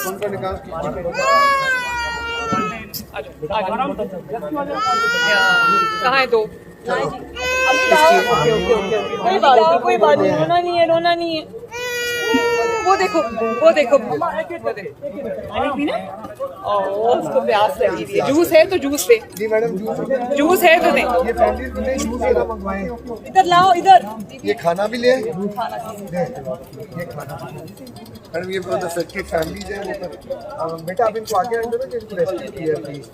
उनका निकाल कहाँ है दो? कोई बात नहीं, रोना नहीं है, रोना नहीं है। वो देखो, वो देखो, उसको प्यास लगी हुई है। जूस है तो जूस दे। जी मैडम, जूस है तो दे। ये फैमिली के लिए जूस है ना मंगवाए। इधर लाओ, इधर। ये खाना भी ले, ये खाना मैडम, ये बहुत अफेक्टेड फैमिलीज है। बेटा आप इनको आगे आएंगे ना कि इनको रेस्क्यू किया प्लीज।